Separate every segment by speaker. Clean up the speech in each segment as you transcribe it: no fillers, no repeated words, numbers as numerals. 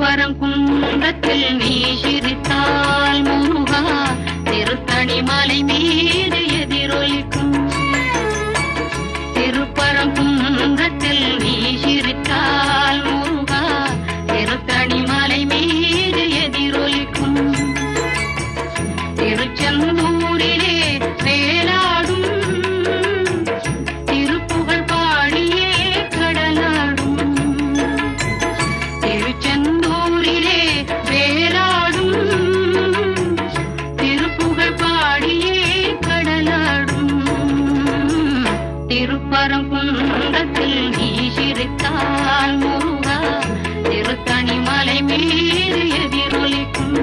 Speaker 1: திருப்பரங்குன்றத்தில் நீ சிரித்தால் முருகா திருத்தணி மலை மீது எதிரொலிக்கும். திருப்பரங்குன்றத்தில் நீ சிரித்தால் முருகா திருத்தணி மலை மீது எதிரொலிக்கும். திருச்செந்தூரிலே வேலாடும் திருப்புகழ் பாடியே கடலாடும். திருச்செந்தூரிலே வேலாடும் திருப்புகழ் பாடியே கடலாடும். திருப்பரங்குன்றத்தில் நீ சிரித்தால் முருகா திருத்தணி மலை மீது எதிரொலிக்கும்.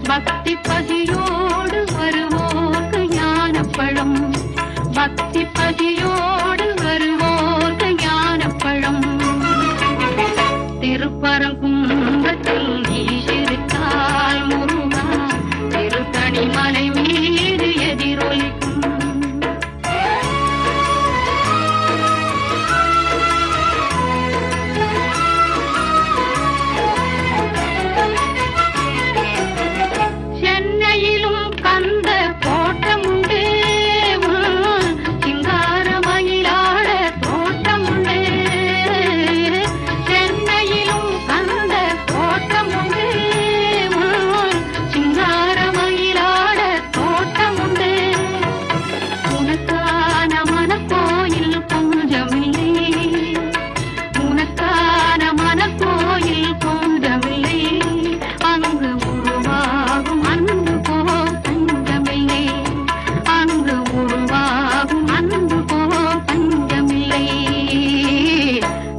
Speaker 1: பக்தி பசியோடு வருவோர்க்கு ஞானப்பழம். பக்தி பசியோடு வருவோர்க்கு ஞானப்பழம். திருப்பரங்குன்றத்தில் நீ சிரித்தால் முருகா திருத்தணி மலை மீது எதிரொலிக்கும்.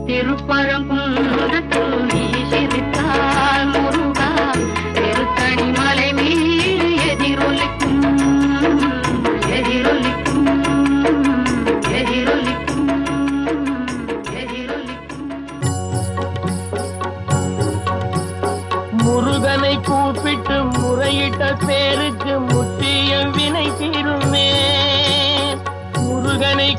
Speaker 1: திருப்பரங்குன்றத்தில் நீ சிரித்தால் முருகா திருத்தணி மலை மீது எதிரொலிக்கும். எதிரொலிக்கும் எதிரொலிக்கும் எதிரொலிக்கும்.
Speaker 2: முருகனை கூப்பிட்டு முறையிட்ட பேருக்கு முற்றிய வினை தீருமே. முருகனை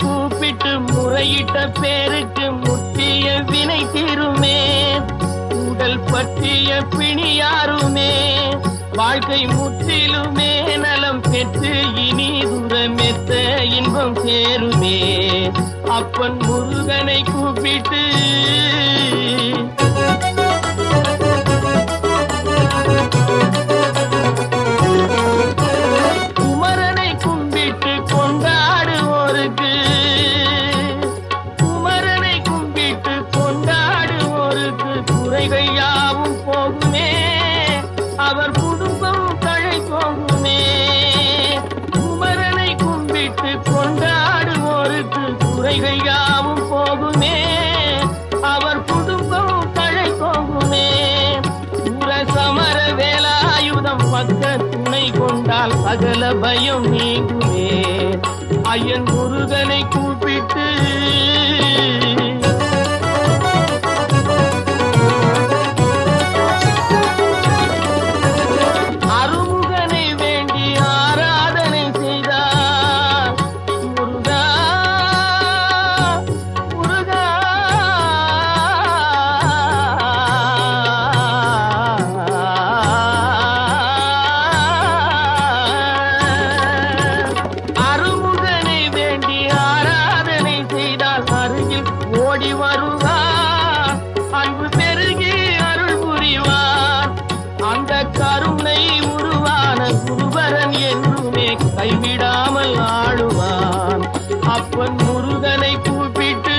Speaker 2: கூப்பிட்டு முறையிட்ட பேருக்கு முற்றிய வினை தீருமே. உடல் பற்றிய பிணியாருமே வாழ்க்கை முற்றிலுமே நலம் பெற்று இனி தூரமெத்த இன்பம் சேருமே. அப்பன் முருகனை கூப்பிட்டு குமரனை கும்பிட்டு கொண்டாடுவோருக்கு குறைகள் யாவும் போகுமே. அவர் குடும்பம் தழை போகுமே. குமரனை கும்பிட்டு கொண்டாடுவோருக்கு குறைகள் யாவும் போகுமே. அவர் குடும்பம் தழை போகுமே. சமர வேலாயுதம் பக்க துணை கொண்டால் சகல பயம் நீங்குமே. ஐயன் முருகனை கூப்பிட்டு ஓடி வருவார். அன்பு பெருகி அருள் புரிவார். அந்த கருணை உருவான குருபரன் என்றுமே கைவிடாமல் ஆடுவான். அப்பன் முருகனை கூப்பிட்டு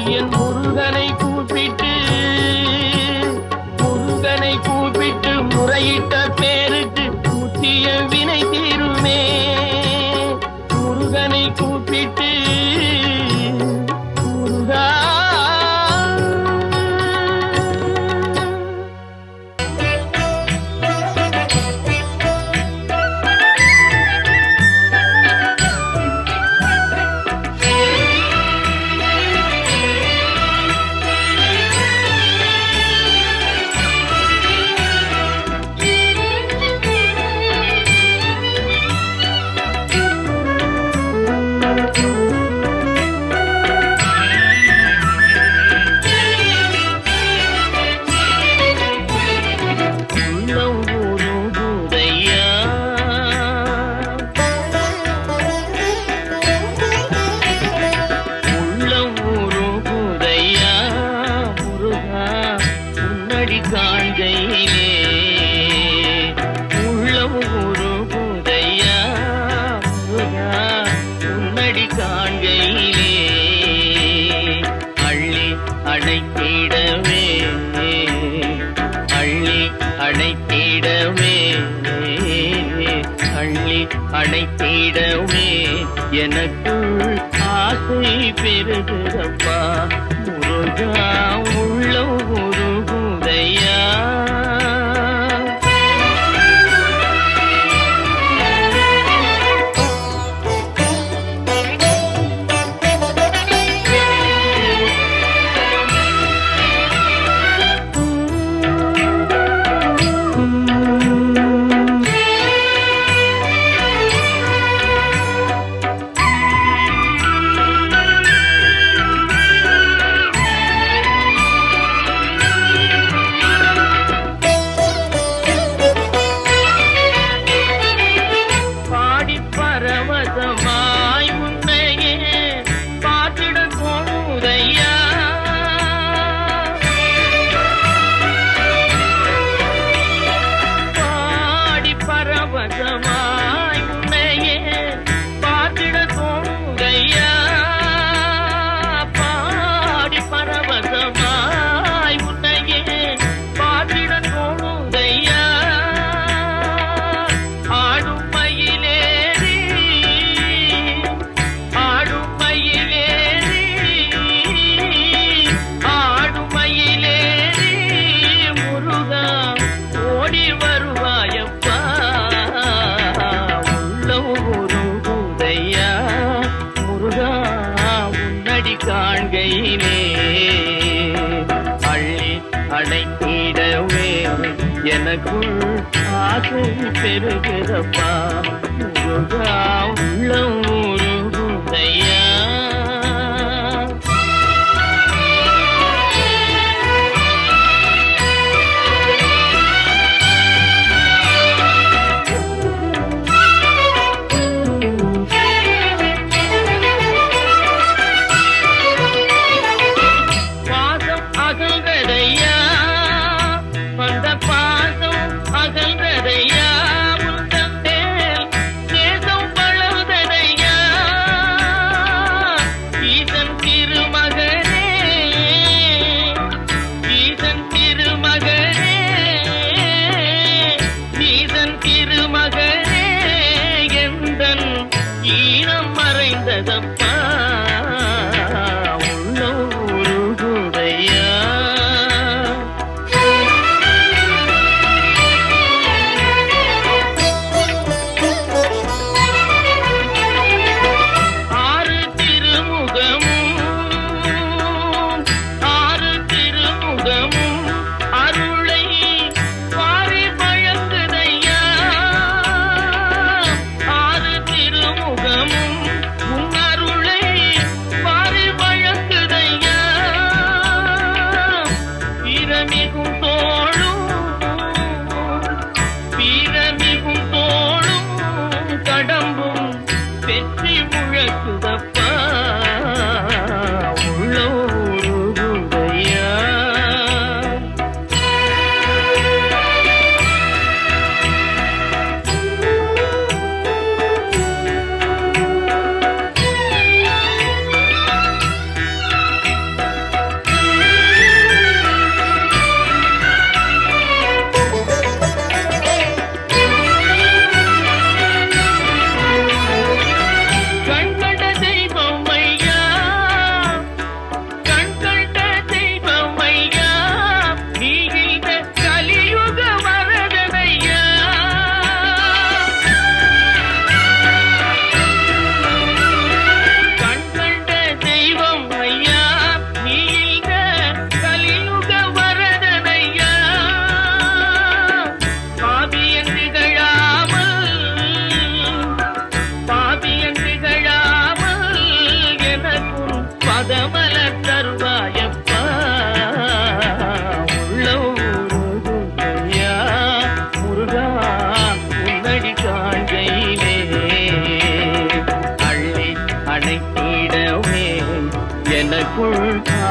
Speaker 2: என் முருகனை கூப்பிட்டு முறையிட்ட பேருக்கு முத்திய வினை தீருமே. முருகனை கூப்பிட்டு முருகா அணைத்திடவே எனக்குள் ஆசை பெருகுதப்பா. முருகா உள்ளம் உருகுதையா. காண்கையிலே அள்ளி அணைத்திடவே எனக்குள் ஆசை பெருகிறப்பா. முருகா உள்ளம் உருகுதையா.
Speaker 1: அகல்றதையா உந்தன் மேல் நேசம் வளர்ந்ததையா.
Speaker 2: பாதமலர் தருவாயப்பா உள்ளம் உருகுதையா முருகா உன்னடி காண்கையிலே அள்ளி அணைத்திடவே எனக்குள்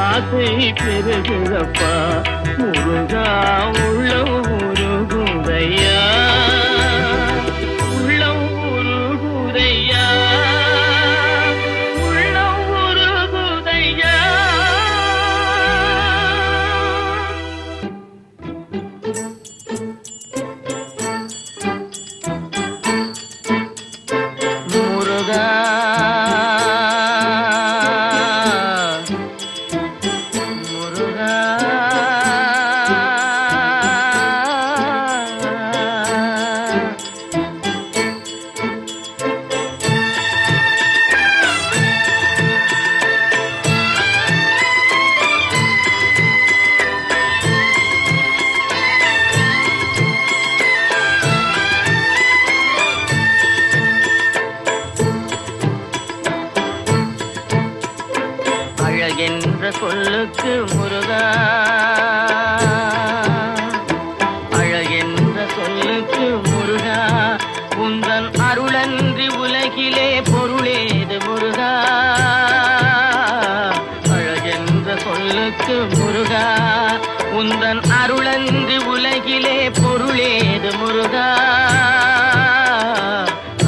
Speaker 2: ஆசை பெருகுதப்பா முருகா உள்ளம் உருகுதையா உள்ளம் உருகுதையா உள்ளம் உருகுதையா முருகா முருகா அழகென்ற சொல்லுக்கு முருகா அழகென்ற சொல்லுக்கு முருகா உந்தன் அருளன்றி உலகிலே பொருளேது முருகா அழகென்ற சொல்லுக்கு முருகா உந்தன் அருளன்றி உலகிலே பொருளேது முருகா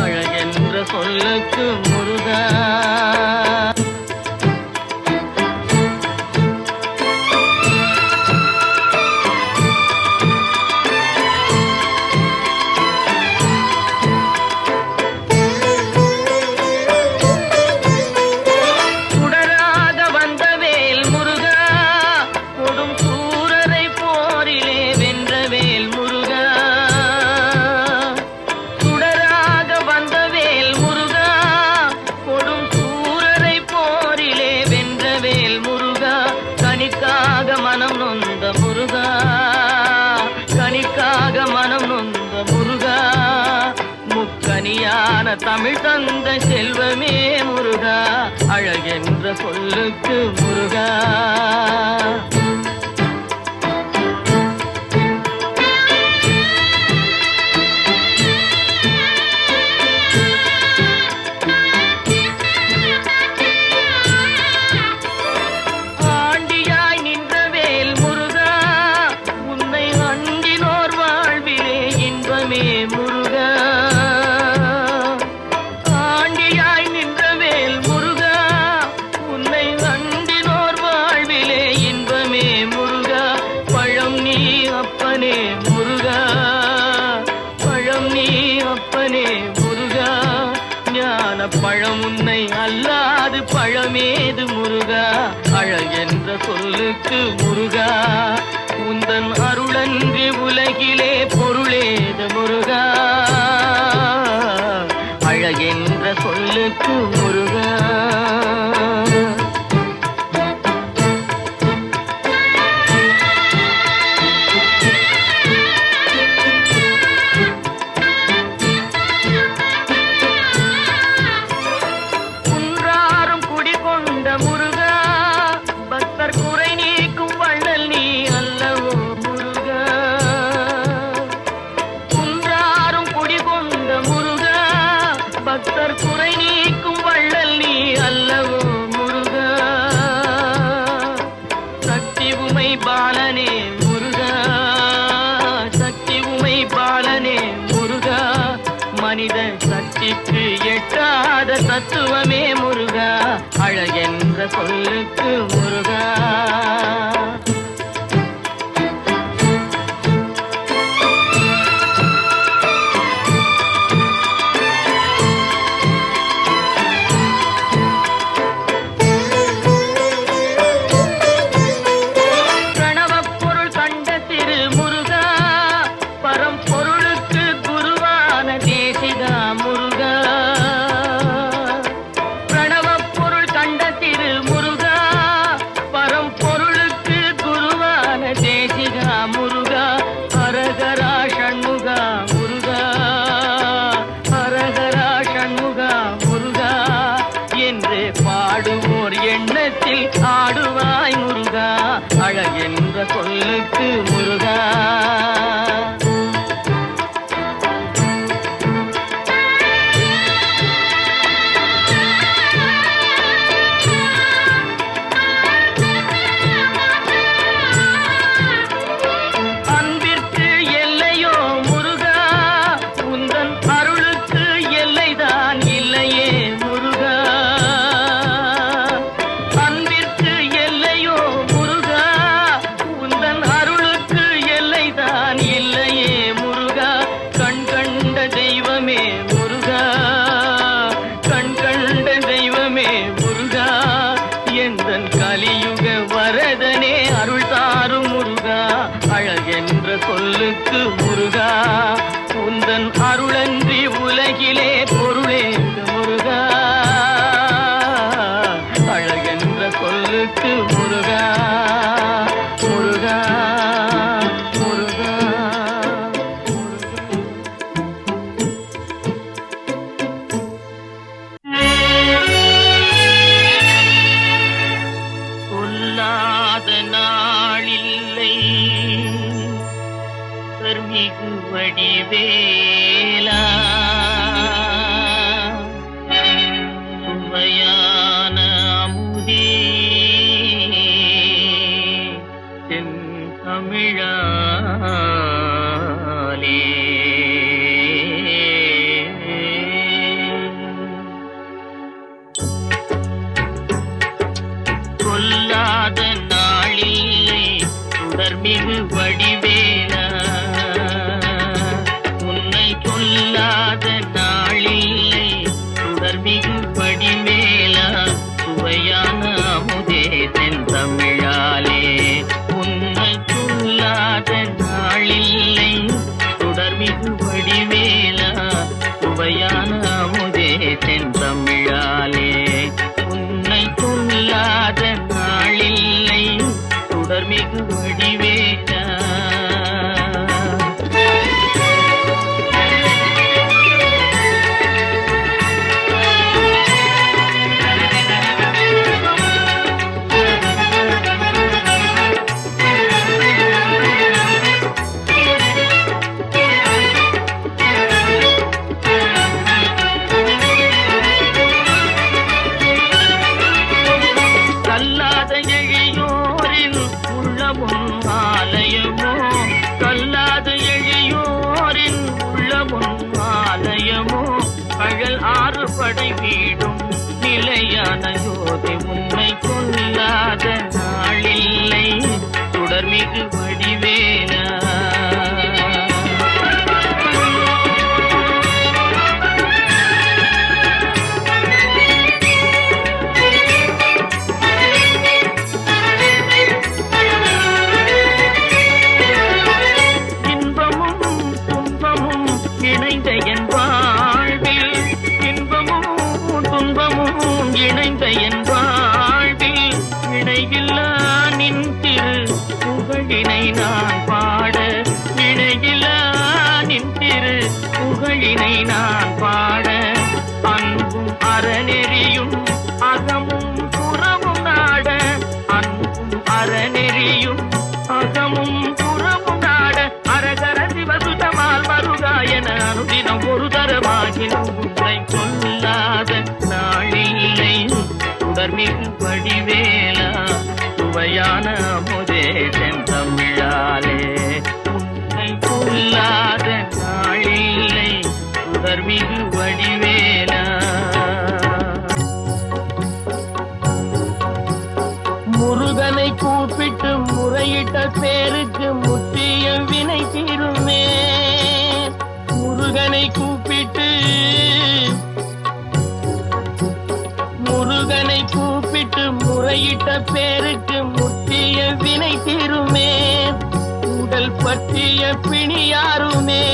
Speaker 2: அழகென்ற சொல்லுக்கு முருகா கனிக்காக மனம் நொந்த முருகா கனிக்காக மனம் நொந்த முருகா முக்கனியான தமிழ் தந்த செல்வமே முருகா அழகென்ற சொல்லுக்கு முருகா முருகா ஆண்டியாய் நின்றவேல் முருகா உன்னை அண்டினோர் வாழ்விலே இன்பமே முருகா பழம் நீ அப்பனே முருகா பழம் நீ அப்பனே முருகா ஞான பழம் உன்னை அல்லாது பழமேது முருகா அழகென்ற சொல்லுக்கு முருகா உந்தன் அருளன்றி உலகிலே பொருளேது முருகா அழகென்ற சொல்லுக்கு முருகா குன்றாரும் குடிகொண்ட முருகா பக்தர் குறை நீக்கும் வள்ளல் நீ அல்லவோ முருகா குன்றாரும் குடிகொண்ட முருகா பக்தர் குறை நீக்கும் வள்ளல் நீ அல்லவோ முருகா சக்தி உமை பாலனே முருகா சக்தி உமை பாலனே முருகா மனித சக்திக்கு எட்டாத தத்துவமே முருகா அழகென்ற சொல்லுக்கு முருகா பிரணவப் பொருள் கண்ட திரு முருகா பரம்பொருள் அவர் எண்ணத்தில் ஆடுவாய் முருகா, அழகென்ற சொல்லுக்கு முருகா. கலியுக வரதனே அருள் தாரும் முருகா, அழகென்ற சொல்லுக்கு முருகா. உந்தன் அருளன்றி உலகிலே பொருளேது முருகா, அழகென்ற சொல்லுக்கு முருகா. முருகா முருகா நாளில்லை மிகு வடிவேலா, சுவையான அமுதே தென் தமிழாலே. கொல்லாத நாளில்லை சுடர்மிகு வடிவேலா, உன்னை கொல்லாத நாளில்லை சுடர்மிகு வடிவேலா, சுவையான அமுதே செந்தமிழாலே. உன்னை கொல்லாத நாளில்லை சுடர்மிகு வடிவேலா, சுவையான அமுதே செந்தமிழாலே. உன்னை கொல்லாத நாளில்லை சுடர்மிகு வடிவேலா. கல்லாத எழியோரின் உள்ளமும் ஆலயமோ, கல்லாத எழியோரின் உள்ளமும் ஆலயமோ, கழல் ஆறு படை வீடும் நிலையான யோதி. உன்னை கொல்லாத நாளில்லை சுடர்மிகு வடிவேலா. இணைந்த என் வாழ்வில் இணையில்லா நின் திரு புகழினை நான் பாட, இணையில்லா நின் திரு புகழினை நான் பாட. அன்பும் அறநெறியும் அகமும் புறமும் நாட, அன்பும் அறநெறியும் அகமும் புறமும் நாட. அரகர சிவசுதமால் மருகாயன அனுதினம் ஒரு தரமாகினும் உன்னை கொல்லாத நாளில்லை சுடர்மிகு வடிவேலா, சுவையான அமுதே செந்தமிழாலே. உன்னை கொல்லாத நாளில்லை சுடர்மிகு வடிவேலா. முருகனை கூப்பிட்டு முறையிட்ட பேருக்கு முற்றிய வினை தீருமே. முருகனை கூப்பிட்டு முருகனை கூப்பிட்டு முறையிட்ட பேருக்கு முற்றிய வினை தீருமே. உடல் பற்றிய பிணியாருமே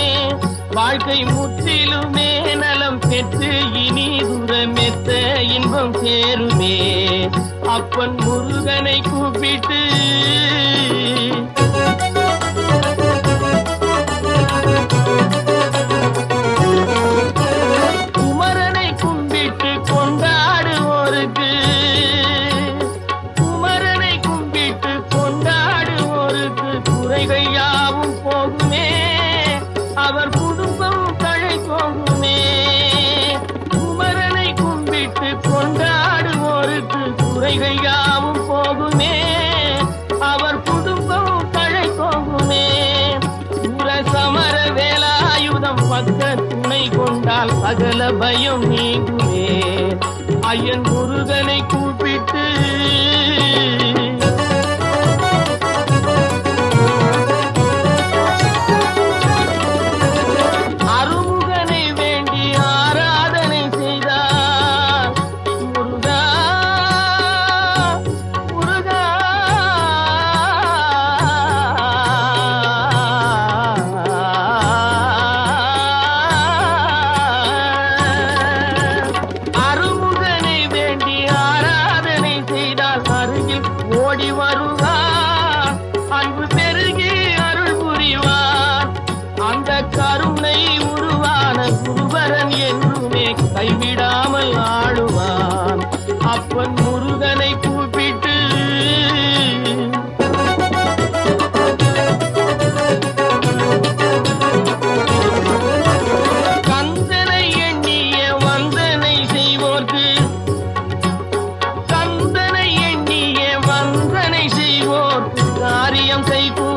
Speaker 2: வாழ்க்கை முற்றிலுமே நலம் பெற்று இனி தூரமெத்த இன்பம் சேருமே. அப்பன் முருகனை கூப்பிட்டு குமரனை கும்பிட்டு கொண்டாடுவோருக்கு யாவும் போகுமே, அவர் குடும்பம் தழை போகுமே. சமர வேலாயுதம் பக்க துணை கொண்டால் சகல பயம் நீங்குமே. ஐயன் முருகனை கூப்பிட்டு அருமுகனை வேண்டி ஆராதனை செய்தார். முருகா முருகா அருமுகனை வேண்டி ஆராதனை செய்தால் அருகில் ஓடி வருவார். அன்பு பெருகி அருள் புரிவார். அந்த கருணை உருவான குருவரன் என்றுமே கைவிடாமல் ஆடுவான். அப்பன் முருகனை கூப்பிட்டு கந்தனை எண்ணிய வந்தனை செய்வோர்க்கு, கந்தனை எண்ணிய வந்தனை செய்வோர்க்கு காரியம் செய்வோர்